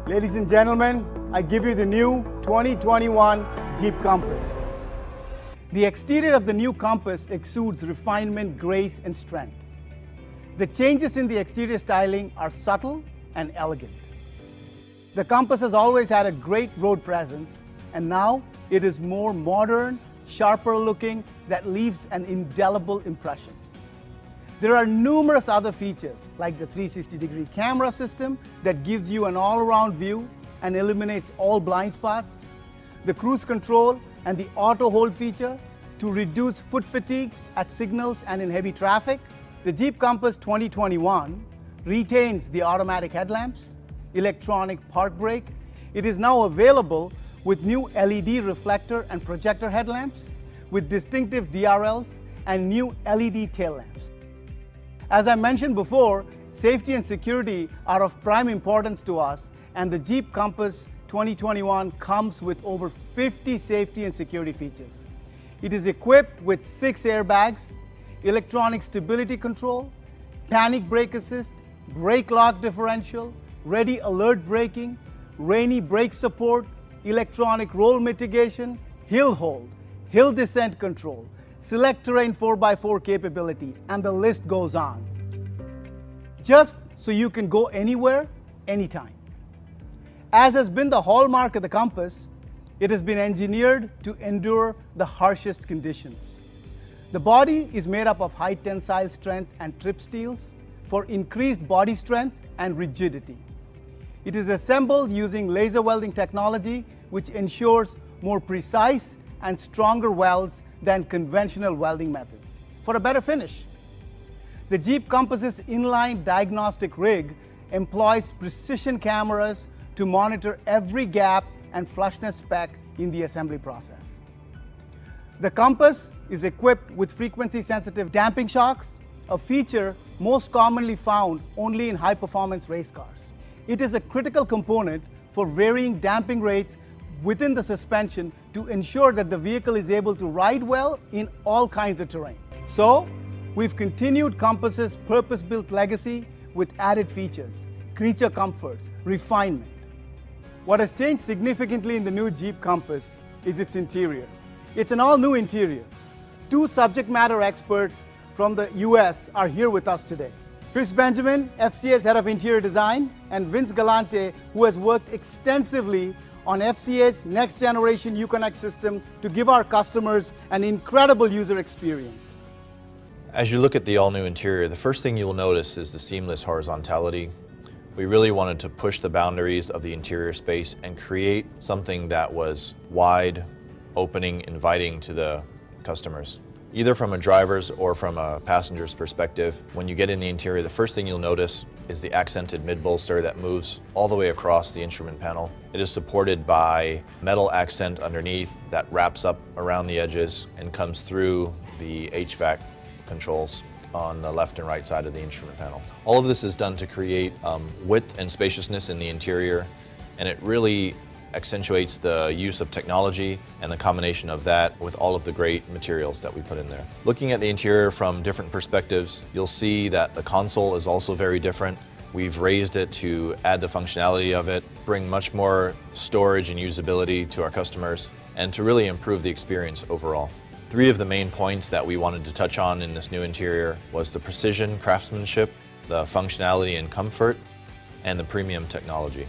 Ladies and gentlemen, I give you the new 2021 Jeep Compass. The exterior of the new Compass exudes refinement, grace, and strength. The changes in the exterior styling are subtle and elegant. The Compass has always had a great road presence, and now it is more modern, sharper looking, that leaves an indelible impression. There are numerous other features like the 360-degree camera system that gives you an all-around view and eliminates all blind spots, the cruise control and the auto hold feature to reduce foot fatigue at signals and in heavy traffic. The Jeep Compass 2021 retains the automatic headlamps, electronic park brake. It is now available with new LED reflector and projector headlamps with distinctive DRLs and new LED tail lamps. As I mentioned before, safety and security are of prime importance to us, and the Jeep Compass 2021 comes with over 50 safety and security features. It is equipped with 6 airbags, electronic stability control, panic brake assist, brake lock differential, ready alert braking, rainy brake support, electronic roll mitigation, hill hold, hill descent control, select terrain 4x4 capability, and the list goes on. Just so you can go anywhere, anytime. As has been the hallmark of the Compass, it has been engineered to endure the harshest conditions. The body is made up of high tensile strength and trip steels for increased body strength and rigidity. It is assembled using laser welding technology, which ensures more precise and stronger welds than conventional welding methods for a better finish. The Jeep Compass's inline diagnostic rig employs precision cameras to monitor every gap and flushness spec in the assembly process. The Compass is equipped with frequency-sensitive damping shocks, a feature most commonly found only in high-performance race cars. It is a critical component for varying damping rates within the suspension to ensure that the vehicle is able to ride well in all kinds of terrain. So, we've continued Compass's purpose-built legacy with added features, creature comforts, refinement. What has changed significantly in the new Jeep Compass is its interior. It's an all-new interior. 2 subject matter experts from the US are here with us today. Chris Benjamin, FCA's Head of Interior Design, and Vince Galante, who has worked extensively on FCA's next generation Uconnect system to give our customers an incredible user experience. As you look at the all-new interior, the first thing you will notice is the seamless horizontality. We really wanted to push the boundaries of the interior space and create something that was wide, opening, inviting to the customers. Either from a driver's or from a passenger's perspective, when you get in the interior, the first thing you'll notice is the accented mid-bolster that moves all the way across the instrument panel. It is supported by metal accent underneath that wraps up around the edges and comes through the HVAC controls on the left and right side of the instrument panel. All of this is done to create width and spaciousness in the interior, and it really accentuates the use of technology and the combination of that with all of the great materials that we put in there. Looking at the interior from different perspectives, you'll see that the console is also very different. We've raised it to add the functionality of it, bring much more storage and usability to our customers, and to really improve the experience overall. 3 of the main points that we wanted to touch on in this new interior was the precision craftsmanship, the functionality and comfort, and the premium technology.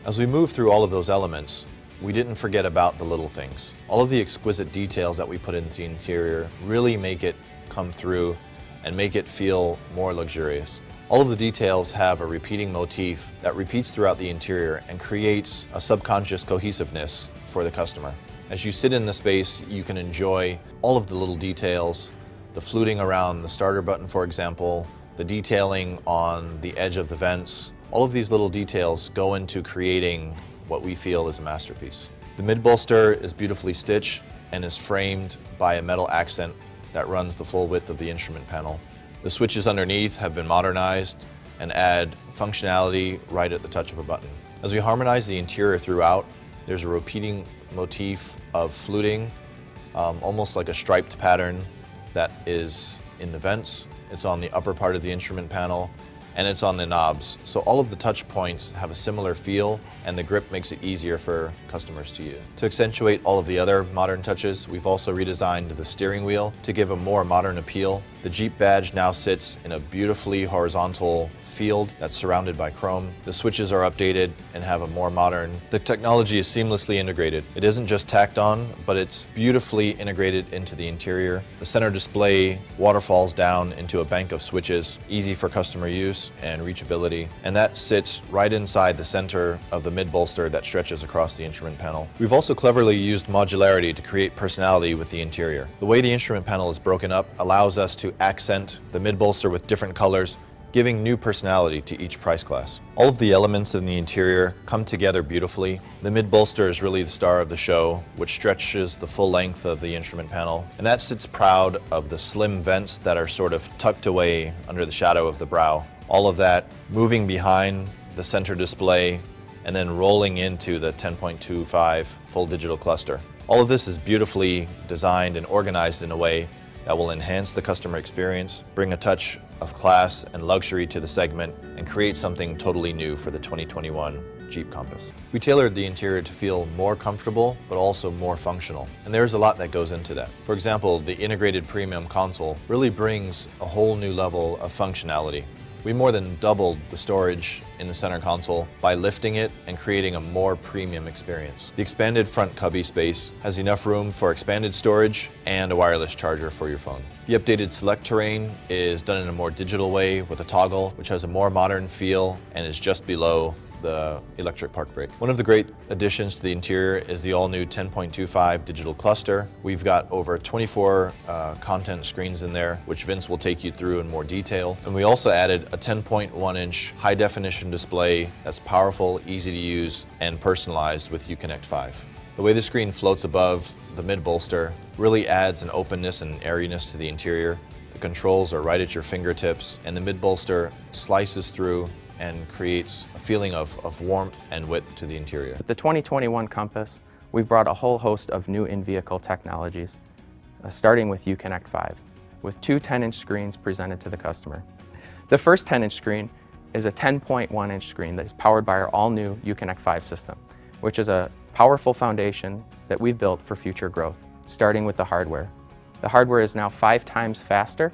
As we move through all of those elements, we didn't forget about the little things. All of the exquisite details that we put into the interior really make it come through and make it feel more luxurious. All of the details have a repeating motif that repeats throughout the interior and creates a subconscious cohesiveness for the customer. As you sit in the space, you can enjoy all of the little details, the fluting around the starter button, for example, the detailing on the edge of the vents. All of these little details go into creating what we feel is a masterpiece. The mid-bolster is beautifully stitched and is framed by a metal accent that runs the full width of the instrument panel. The switches underneath have been modernized and add functionality right at the touch of a button. As we harmonize the interior throughout, there's a repeating motif of fluting, almost like a striped pattern that is in the vents. It's on the upper part of the instrument panel, and it's on the knobs. So all of the touch points have a similar feel, and the grip makes it easier for customers to use. To accentuate all of the other modern touches, we've also redesigned the steering wheel to give a more modern appeal. The Jeep badge now sits in a beautifully horizontal field that's surrounded by chrome. The switches are updated and have a more modern. The technology is seamlessly integrated. It isn't just tacked on, but it's beautifully integrated into the interior. The center display waterfalls down into a bank of switches, easy for customer use and reachability, and that sits right inside the center of the mid-bolster that stretches across the instrument panel. We've also cleverly used modularity to create personality with the interior. The way the instrument panel is broken up allows us to accent the mid-bolster with different colors, giving new personality to each price class. All of the elements in the interior come together beautifully. The mid-bolster is really the star of the show, which stretches the full length of the instrument panel, and that sits proud of the slim vents that are sort of tucked away under the shadow of the brow. All of that moving behind the center display and then rolling into the 10.25 full digital cluster. All of this is beautifully designed and organized in a way that will enhance the customer experience, bring a touch of class and luxury to the segment, and create something totally new for the 2021 Jeep Compass. We tailored the interior to feel more comfortable, but also more functional. And there's a lot that goes into that. For example, the integrated premium console really brings a whole new level of functionality. We more than doubled the storage in the center console by lifting it and creating a more premium experience. The expanded front cubby space has enough room for expanded storage and a wireless charger for your phone. The updated select terrain is done in a more digital way with a toggle, which has a more modern feel and is just below the electric park brake. One of the great additions to the interior is the all-new 10.25 digital cluster. We've got over 24 content screens in there, which Vince will take you through in more detail. And we also added a 10.1-inch high-definition display that's powerful, easy to use, and personalized with Uconnect 5. The way the screen floats above the mid-bolster really adds an openness and airiness to the interior. The controls are right at your fingertips, and the mid-bolster slices through and creates a feeling of warmth and width to the interior. With the 2021 Compass, we've brought a whole host of new in-vehicle technologies, starting with Uconnect 5, with two 10-inch screens presented to the customer. The first 10-inch screen is a 10.1-inch screen that is powered by our all-new Uconnect 5 system, which is a powerful foundation that we've built for future growth, starting with the hardware. The hardware is now 5 times faster,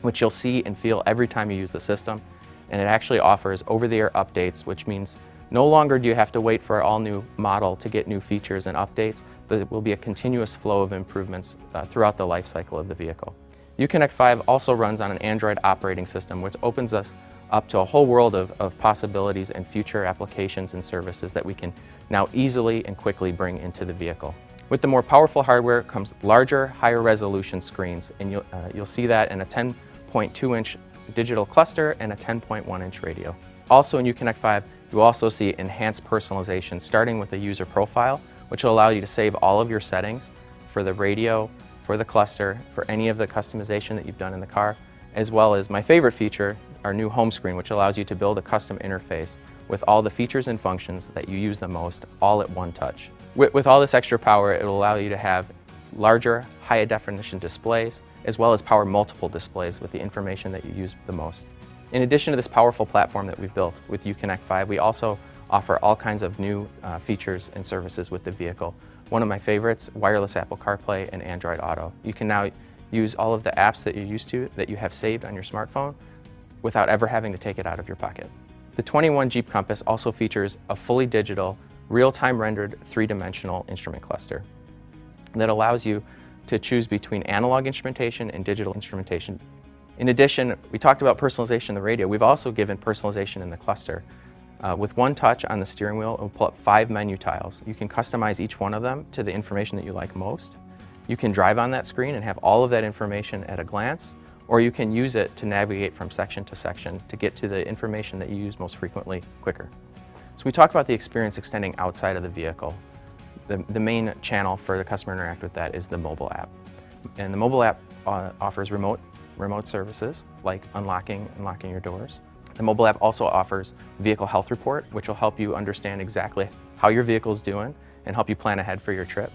which you'll see and feel every time you use the system. And it actually offers over-the-air updates, which means no longer do you have to wait for our all-new model to get new features and updates. There will be a continuous flow of improvements throughout the life cycle of the vehicle. Uconnect 5 also runs on an Android operating system, which opens us up to a whole world of possibilities and future applications and services that we can now easily and quickly bring into the vehicle. With the more powerful hardware comes larger, higher resolution screens, and you'll see that in a 10.2-inch digital cluster and a 10.1-inch radio. Also in Uconnect 5, you will also see enhanced personalization, starting with a user profile, which will allow you to save all of your settings for the radio, for the cluster, for any of the customization that you've done in the car, as well as my favorite feature, our new home screen, which allows you to build a custom interface with all the features and functions that you use the most, all at one touch. With all this extra power, it will allow you to have larger, higher definition displays, as well as power multiple displays with the information that you use the most. In addition to this powerful platform that we've built with Uconnect 5, we also offer all kinds of new features and services with the vehicle. One of my favorites, wireless Apple CarPlay and Android Auto. You can now use all of the apps that you're used to, that you have saved on your smartphone, without ever having to take it out of your pocket. The 21 Jeep Compass also features a fully digital, real-time rendered 3-dimensional instrument cluster that allows you to choose between analog instrumentation and digital instrumentation. In addition, we talked about personalization in the radio. We've also given personalization in the cluster. With one touch on the steering wheel, it will pull up 5 menu tiles. You can customize each one of them to the information that you like most. You can drive on that screen and have all of that information at a glance, or you can use it to navigate from section to section to get to the information that you use most frequently quicker. So we talked about the experience extending outside of the vehicle. The main channel for the customer to interact with that is the mobile app. And the mobile app offers remote services like unlocking your doors. The mobile app also offers vehicle health report, which will help you understand exactly how your vehicle is doing and help you plan ahead for your trip.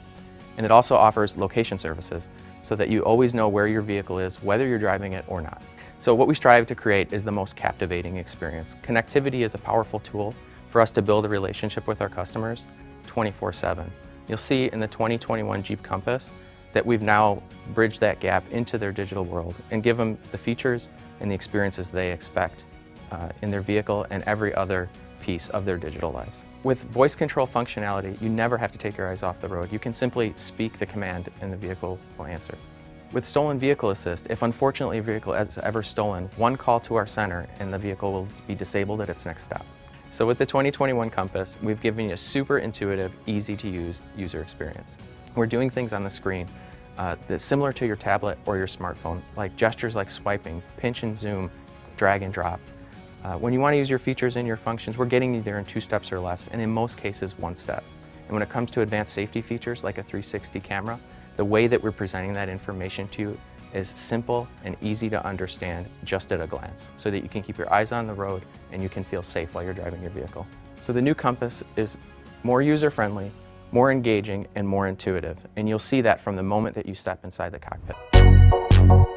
And it also offers location services so that you always know where your vehicle is, whether you're driving it or not. So what we strive to create is the most captivating experience. Connectivity is a powerful tool for us to build a relationship with our customers 24/7. You'll see in the 2021 Jeep Compass that we've now bridged that gap into their digital world and give them the features and the experiences they expect in their vehicle and every other piece of their digital lives. With voice control functionality, you never have to take your eyes off the road. You can simply speak the command and the vehicle will answer. With Stolen Vehicle Assist, if unfortunately a vehicle is ever stolen, one call to our center and the vehicle will be disabled at its next stop. So with the 2021 Compass, we've given you a super intuitive, easy to use user experience. We're doing things on the screen that's similar to your tablet or your smartphone, like gestures like swiping, pinch and zoom, drag and drop. When you want to use your features and your functions, we're getting you there in 2 steps or less, and in most cases, 1 step. And when it comes to advanced safety features like a 360 camera, the way that we're presenting that information to you is simple and easy to understand just at a glance, so that you can keep your eyes on the road and you can feel safe while you're driving your vehicle. So the new Compass is more user-friendly, more engaging, and more intuitive, and you'll see that from the moment that you step inside the cockpit.